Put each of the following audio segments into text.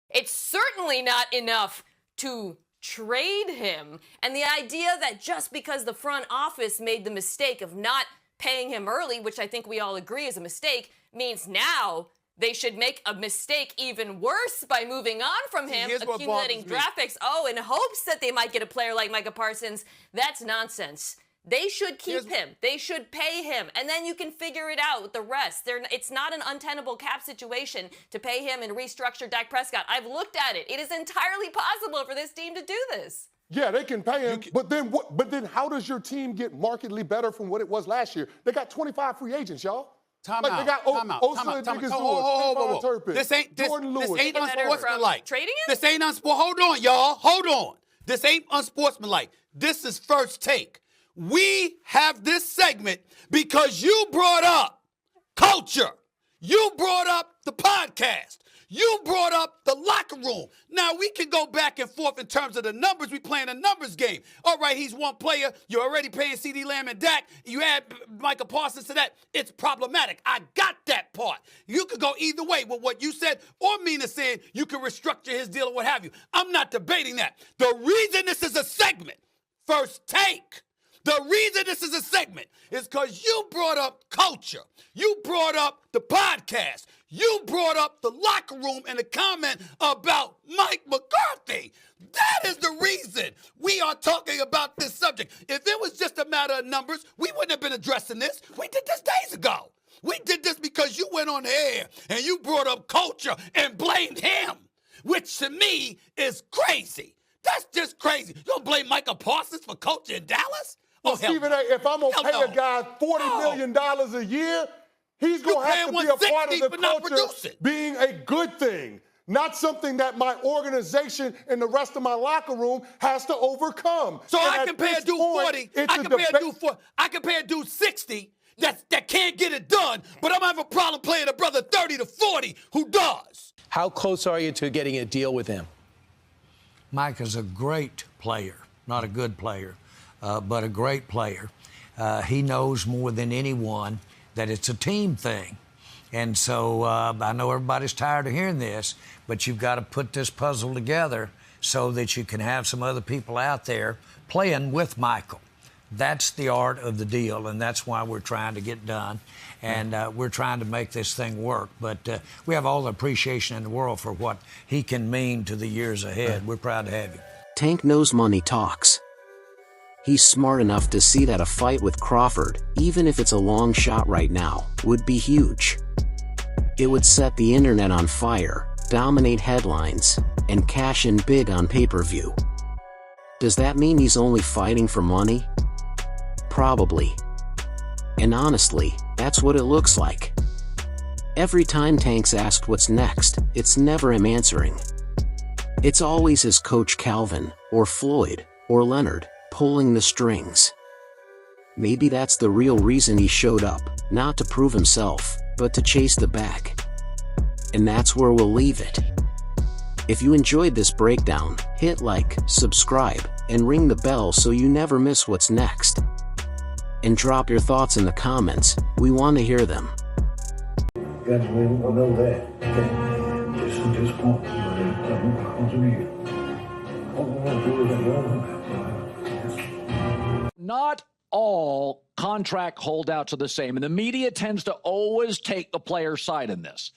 It's certainly not enough to trade him. And the idea that just because the front office made the mistake of not paying him early, which I think we all agree is a mistake, means now they should make a mistake even worse by moving on from him, accumulating draft picks, in hopes that they might get a player like Micah Parsons. That's nonsense. They should keep him. They should pay him. And then you can figure it out with the rest. It's not an untenable cap situation to pay him and restructure Dak Prescott. I've looked at it. It is entirely possible for this team to do this. Yeah, they can pay him, but then how does your team get markedly better from what it was last year? They got 25 free agents, y'all. Time out. They got Turpin, This ain't unsportsmanlike. Trading him? This ain't hold on, y'all. Hold on. This ain't unsportsmanlike. This is First Take. We have this segment because you brought up culture. You brought up the podcast. You brought up the locker room. Now, we can go back and forth in terms of the numbers. We playing a numbers game. All right, he's one player. You're already paying CeeDee Lamb and Dak. You add Micah Parsons to that. It's problematic. I got that part. You could go either way with what you said or Mina saying you can restructure his deal or what have you. I'm not debating that. The reason this is a segment, First Take, the reason this is a segment is because you brought up culture. You brought up the podcast. You brought up the locker room and the comment about Mike McCarthy. That is the reason we are talking about this subject. If it was just a matter of numbers, we wouldn't have been addressing this. We did this days ago. We did this because you went on the air and you brought up culture and blamed him, which to me is crazy. That's just crazy. You don't blame Micah Parsons for culture in Dallas? Well, Stephen A., if I'm going to pay a guy $40 million a year, he's going to have to be a part of the culture being a good thing, not something that my organization and the rest of my locker room has to overcome. So I can pay a dude 40. I can pay a dude 60 that can't get it done, but I'm going to have a problem playing a brother 30 to 40 who does. How close are you to getting a deal with him? Mike is a great player, not a good player, but a great player. He knows more than anyone that it's a team thing. And so I know everybody's tired of hearing this, but you've got to put this puzzle together so that you can have some other people out there playing with Michael. That's the art of the deal, and that's why we're trying to get done. And we're trying to make this thing work. But we have all the appreciation in the world for what he can mean to the years ahead. We're proud to have him. Tank knows money talks. He's smart enough to see that a fight with Crawford, even if it's a long shot right now, would be huge. It would set the internet on fire, dominate headlines, and cash in big on pay-per-view. Does that mean he's only fighting for money? Probably. And honestly, that's what it looks like. Every time Tank's asked what's next, it's never him answering. It's always his coach Calvin, or Floyd, or Leonard, pulling the strings. Maybe that's the real reason he showed up, not to prove himself, but to chase the bag. And that's where we'll leave it. If you enjoyed this breakdown, hit like, subscribe, and ring the bell so you never miss what's next. And drop your thoughts in the comments. We want to hear them. Guys, we don't know that. Okay? Just point. Not all contract holdouts are the same, and the media tends to always take the player's side in this.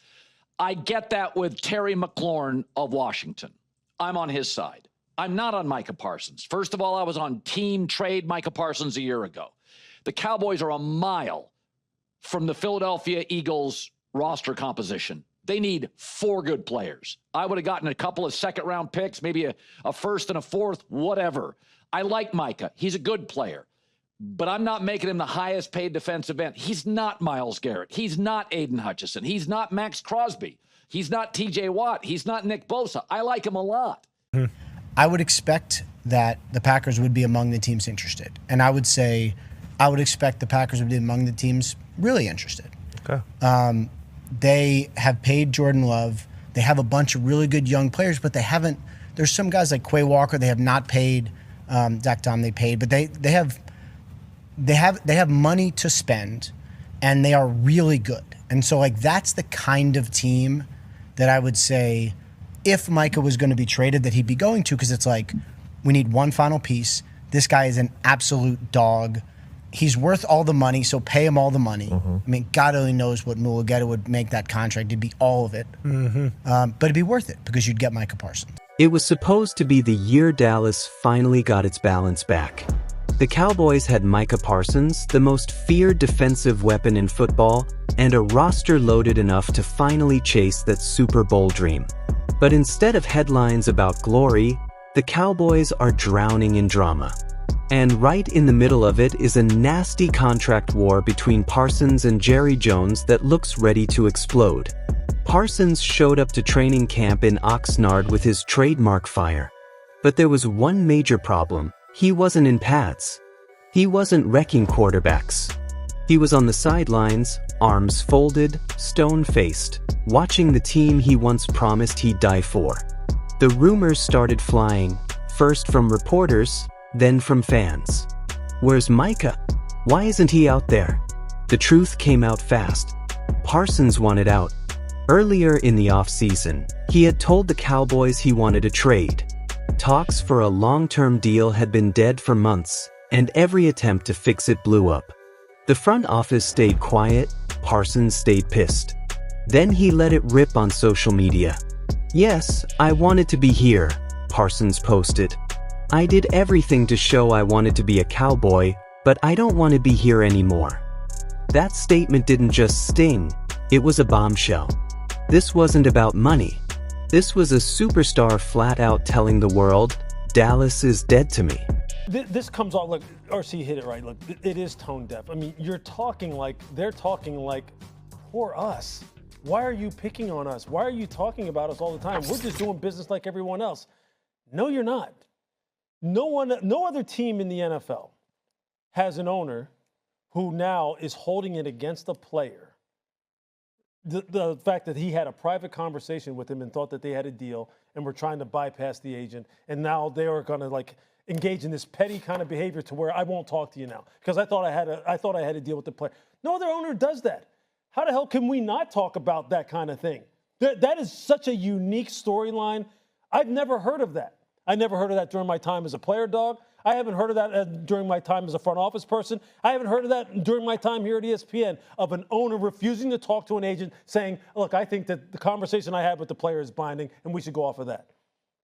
I get that with Terry McLaurin of Washington. I'm on his side. I'm not on Micah Parsons. First of all, I was on team trade Micah Parsons a year ago. The Cowboys are a mile from the Philadelphia Eagles roster composition. They need 4 good players. I would have gotten a couple of second-round picks, maybe a first and a fourth, whatever. I like Micah. He's a good player. But I'm not making him the highest-paid defensive end. He's not Myles Garrett. He's not Aiden Hutchinson. He's not Max Crosby. He's not T.J. Watt. He's not Nick Bosa. I like him a lot. I would expect that the Packers would be among the teams interested. And I would say I would expect the Packers would be among the teams really interested. Okay. They have paid Jordan Love. They have a bunch of really good young players, but they haven't. There's some guys like Quay Walker they have not paid. Dak Dom they paid, but they have money to spend, and they are really good. And so like that's the kind of team that I would say if Micah was going to be traded that he'd be going to, because it's like, we need one final piece. This guy is an absolute dog. He's worth all the money, so pay him all the money. I mean, God only knows what Mulugeta would make that contract. It'd be all of it. But it'd be worth it because you'd get Micah Parsons. It was supposed to be the year Dallas finally got its balance back. The Cowboys had Micah Parsons, the most feared defensive weapon in football, and a roster loaded enough to finally chase that Super Bowl dream. But instead of headlines about glory, the Cowboys are drowning in drama. And right in the middle of it is a nasty contract war between Parsons and Jerry Jones that looks ready to explode. Parsons showed up to training camp in Oxnard with his trademark fire. But there was one major problem. He wasn't in pads. He wasn't wrecking quarterbacks. He was on the sidelines, arms folded, stone-faced, watching the team he once promised he'd die for. The rumors started flying, first from reporters, then from fans. Where's Micah? Why isn't he out there? The truth came out fast. Parsons wanted out. Earlier in the offseason, he had told the Cowboys he wanted a trade. Talks for a long-term deal had been dead for months, and every attempt to fix it blew up. The front office stayed quiet, Parsons stayed pissed. Then he let it rip on social media. "Yes, I wanted to be here," Parsons posted. "I did everything to show I wanted to be a Cowboy, but I don't want to be here anymore." That statement didn't just sting, it was a bombshell. This wasn't about money. This was a superstar flat out telling the world, Dallas is dead to me. This comes off, look, RC hit it right. Look, it is tone deaf. I mean, they're talking like, for us. Why are you picking on us? Why are you talking about us all the time? We're just doing business like everyone else. No, you're not. No other team in the NFL has an owner who now is holding it against a player. The fact that he had a private conversation with him and thought that they had a deal and were trying to bypass the agent, and now they are going to engage in this petty kind of behavior to where I won't talk to you now because I thought I had a deal with the player. No other owner does that. How the hell can we not talk about that kind of thing? That is such a unique storyline. I've never heard of that. I never heard of that during my time as a player, dog. I haven't heard of that during my time as a front office person. I haven't heard of that during my time here at ESPN of an owner refusing to talk to an agent saying, look, I think that the conversation I had with the player is binding and we should go off of that.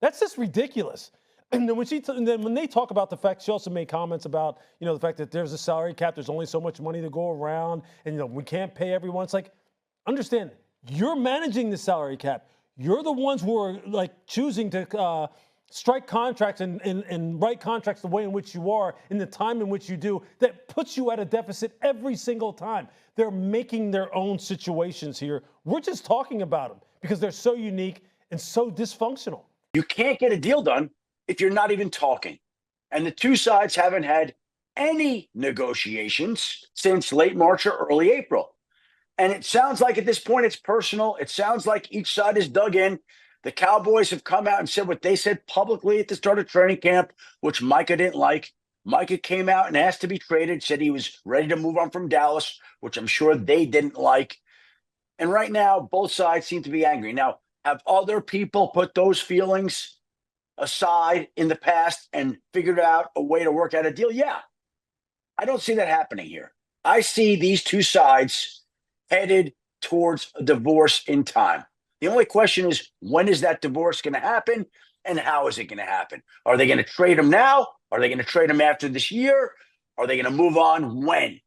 That's just ridiculous. And then when they talk about the fact, she also made comments about, the fact that there's a salary cap, there's only so much money to go around, and, we can't pay everyone. It's like, understand, you're managing the salary cap. You're the ones who are, choosing to strike contracts and write contracts the way in which you are, in the time in which you do, that puts you at a deficit every single time. They're making their own situations here. We're just talking about them because they're so unique and so dysfunctional. You can't get a deal done if you're not even talking. And the two sides haven't had any negotiations since late March or early April. And it sounds like at this point it's personal. It sounds like each side is dug in. The Cowboys have come out and said what they said publicly at the start of training camp, which Micah didn't like. Micah came out and asked to be traded, said he was ready to move on from Dallas, which I'm sure they didn't like. And right now, both sides seem to be angry. Now, have other people put those feelings aside in the past and figured out a way to work out a deal? Yeah. I don't see that happening here. I see these two sides headed towards a divorce in time. The only question is, when is that divorce going to happen and how is it going to happen? Are they going to trade him now? Are they going to trade him after this year? Are they going to move on when?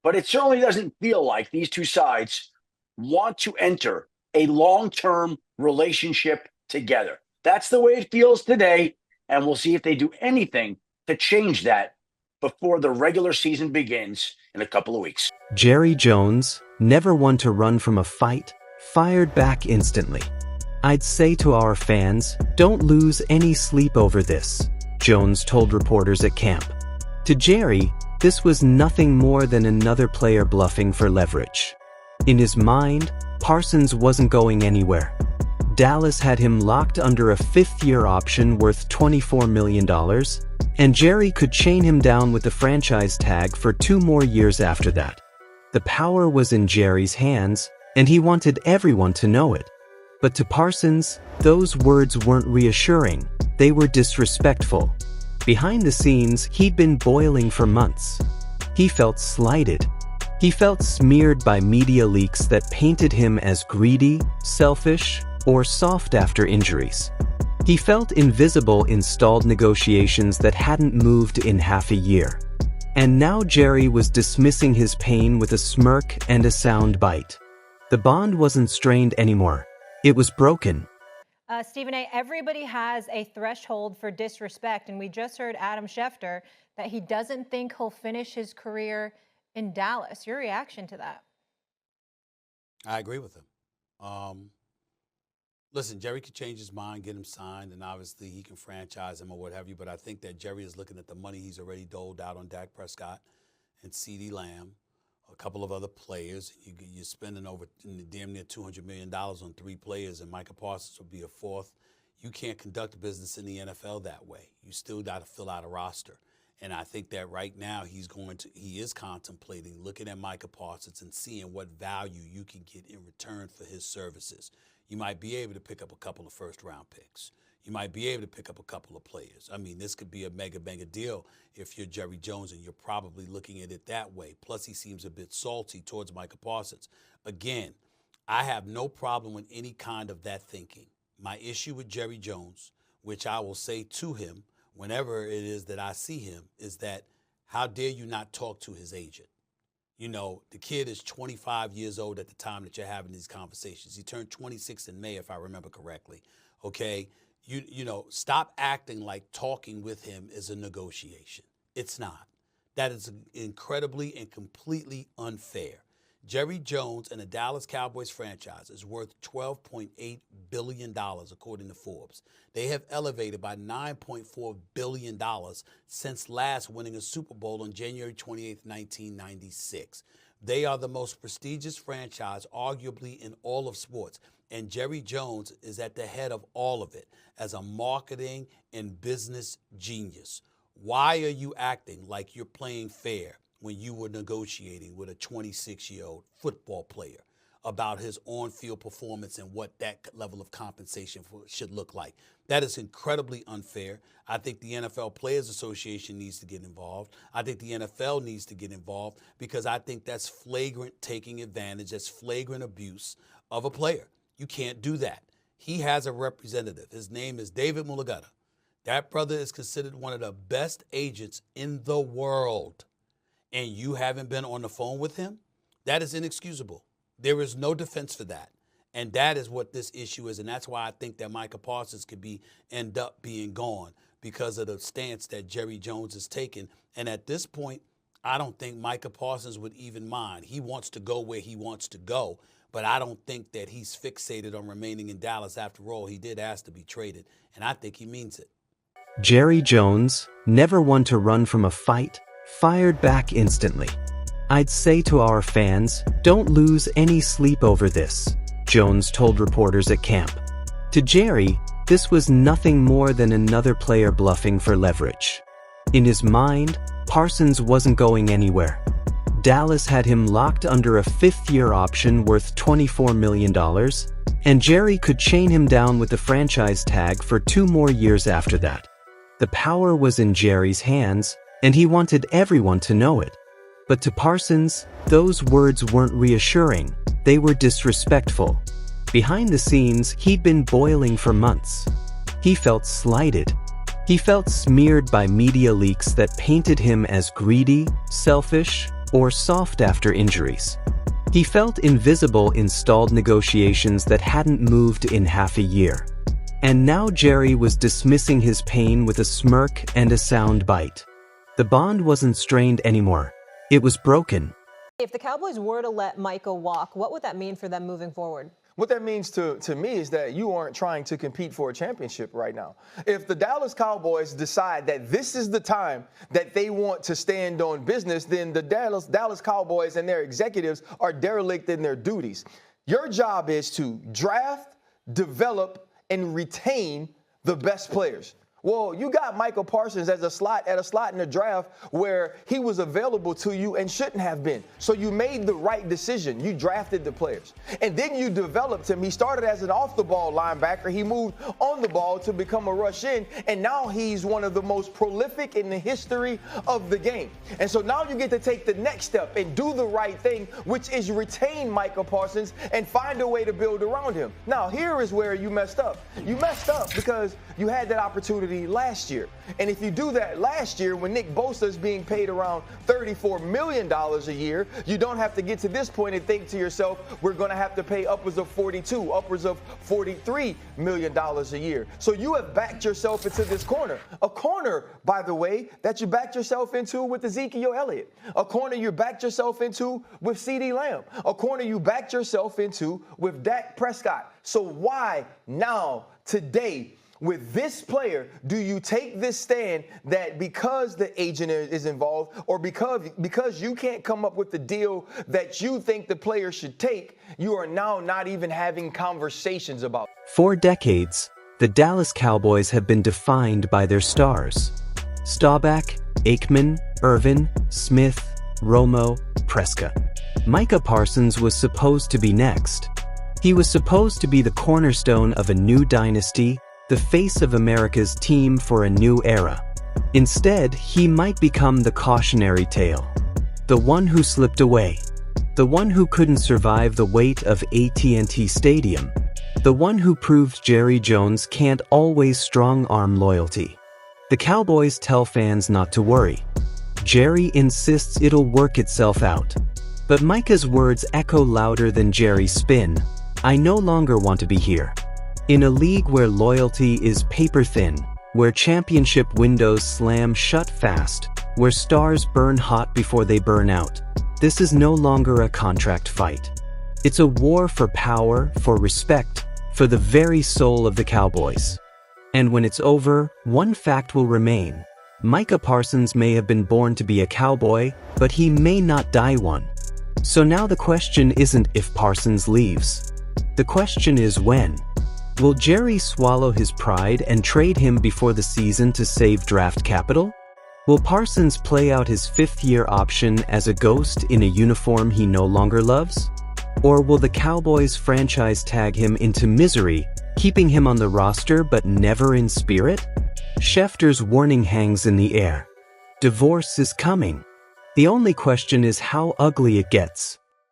But it certainly doesn't feel like these two sides want to enter a long-term relationship together. That's the way it feels today, and we'll see if they do anything to change that before the regular season begins in a couple of weeks. Jerry Jones, never one to run from a fight, fired back instantly. "I'd say to our fans, don't lose any sleep over this," Jones told reporters at camp. To Jerry, this was nothing more than another player bluffing for leverage. In his mind, Parsons wasn't going anywhere. Dallas had him locked under a fifth-year option worth $24 million, and Jerry could chain him down with the franchise tag for 2 more years after that. The power was in Jerry's hands, and he wanted everyone to know it. But to Parsons, those words weren't reassuring, they were disrespectful. Behind the scenes, he'd been boiling for months. He felt slighted. He felt smeared by media leaks that painted him as greedy, selfish, or soft after injuries. He felt invisible in stalled negotiations that hadn't moved in half a year. And now Jerry was dismissing his pain with a smirk and a sound bite. The bond wasn't strained anymore. It was broken. Stephen A., everybody has a threshold for disrespect, and we just heard Adam Schefter that he doesn't think he'll finish his career in Dallas. Your reaction to that? I agree with him. Listen, Jerry could change his mind, get him signed, and obviously he can franchise him or what have you, but I think that Jerry is looking at the money he's already doled out on Dak Prescott and CeeDee Lamb, a couple of other players. You're spending over damn near $200 million on 3 players, and Micah Parsons will be a 4th. You can't conduct business in the NFL that way. You still got to fill out a roster. And I think that right now he is contemplating looking at Micah Parsons and seeing what value you can get in return for his services. You might be able to pick up a couple of first-round picks. You might be able to pick up a couple of players. I mean, this could be a mega deal if you're Jerry Jones, and you're probably looking at it that way. Plus, he seems a bit salty towards Micah Parsons. Again, I have no problem with any kind of that thinking. My issue with Jerry Jones, which I will say to him whenever it is that I see him, is that how dare you not talk to his agent? You know, the kid is 25 years old at the time that you're having these conversations. He turned 26 in May, if I remember correctly. Okay? You know, stop acting like talking with him is a negotiation. It's not. That is incredibly and completely unfair. Jerry Jones and the Dallas Cowboys franchise is worth $12.8 billion, according to Forbes. They have elevated by $9.4 billion since last winning a Super Bowl on January 28, 1996. They are the most prestigious franchise, arguably, in all of sports. And Jerry Jones is at the head of all of it as a marketing and business genius. Why are you acting like you're playing fair when you were negotiating with a 26-year-old football player about his on-field performance and what that level of compensation should look like? That is incredibly unfair. I think the NFL Players Association needs to get involved. I think the NFL needs to get involved because I think that's flagrant taking advantage, that's flagrant abuse of a player. You can't do that. He has a representative. His name is David Mulugeta. That brother is considered one of the best agents in the world. And you haven't been on the phone with him? That is inexcusable. There is no defense for that. And that is what this issue is. And that's why I think that Micah Parsons could end up being gone because of the stance that Jerry Jones has taken. And at this point, I don't think Micah Parsons would even mind. He wants to go where he wants to go. But I don't think that he's fixated on remaining in Dallas. After all, he did ask to be traded. And I think he means it. Jerry Jones, never one to run from a fight, fired back instantly. I'd say to our fans, don't lose any sleep over this, Jones told reporters at camp. To Jerry, this was nothing more than another player bluffing for leverage. In his mind, Parsons wasn't going anywhere. Dallas had him locked under a 5th-year option worth $24 million, and Jerry could chain him down with the franchise tag for 2 more years after that. The power was in Jerry's hands, and he wanted everyone to know it. But to Parsons, those words weren't reassuring, they were disrespectful. Behind the scenes, he'd been boiling for months. He felt slighted. He felt smeared by media leaks that painted him as greedy, selfish, or soft after injuries. He felt invisible in stalled negotiations that hadn't moved in half a year. And now Jerry was dismissing his pain with a smirk and a sound bite. The bond wasn't strained anymore. It was broken. If the Cowboys were to let Micah walk, what would that mean for them moving forward? What that means to me is that you aren't trying to compete for a championship right now. If the Dallas Cowboys decide that this is the time that they want to stand on business, then the Dallas Cowboys and their executives are derelict in their duties. Your job is to draft, develop, and retain the best players. Well, you got Micah Parsons at a slot in the draft where he was available to you and shouldn't have been. So you made the right decision. You drafted the players. And then you developed him. He started as an off-the-ball linebacker. He moved on the ball to become a rush in, and now he's one of the most prolific in the history of the game. And so now you get to take the next step and do the right thing, which is retain Micah Parsons and find a way to build around him. Now, here is where you messed up. You messed up because you had that opportunity last year. And if you do that last year when Nick Bosa is being paid around $34 million a year, you don't have to get to this point and think to yourself, we're going to have to pay upwards of $42, upwards of $43 million a year. So you have backed yourself into this corner. A corner, by the way, that you backed yourself into with Ezekiel Elliott. A corner you backed yourself into with CeeDee Lamb. A corner you backed yourself into with Dak Prescott. So why now, today, with this player, do you take this stand that because the agent is involved or because you can't come up with the deal that you think the player should take, you are now not even having conversations about it? For decades, the Dallas Cowboys have been defined by their stars. Staubach, Aikman, Irvin, Smith, Romo, Prescott. Micah Parsons was supposed to be next. He was supposed to be the cornerstone of a new dynasty, the face of America's team for a new era. Instead, he might become the cautionary tale. The one who slipped away. The one who couldn't survive the weight of AT&T Stadium. The one who proved Jerry Jones can't always strong-arm loyalty. The Cowboys tell fans not to worry. Jerry insists it'll work itself out. But Micah's words echo louder than Jerry's spin. I no longer want to be here. In a league where loyalty is paper-thin, where championship windows slam shut fast, where stars burn hot before they burn out, this is no longer a contract fight. It's a war for power, for respect, for the very soul of the Cowboys. And when it's over, one fact will remain. Micah Parsons may have been born to be a Cowboy, but he may not die one. So now the question isn't if Parsons leaves. The question is when. Will Jerry swallow his pride and trade him before the season to save draft capital? Will Parsons play out his fifth-year option as a ghost in a uniform he no longer loves? Or will the Cowboys franchise tag him into misery, keeping him on the roster but never in spirit? Schefter's warning hangs in the air. Divorce is coming. The only question is how ugly it gets.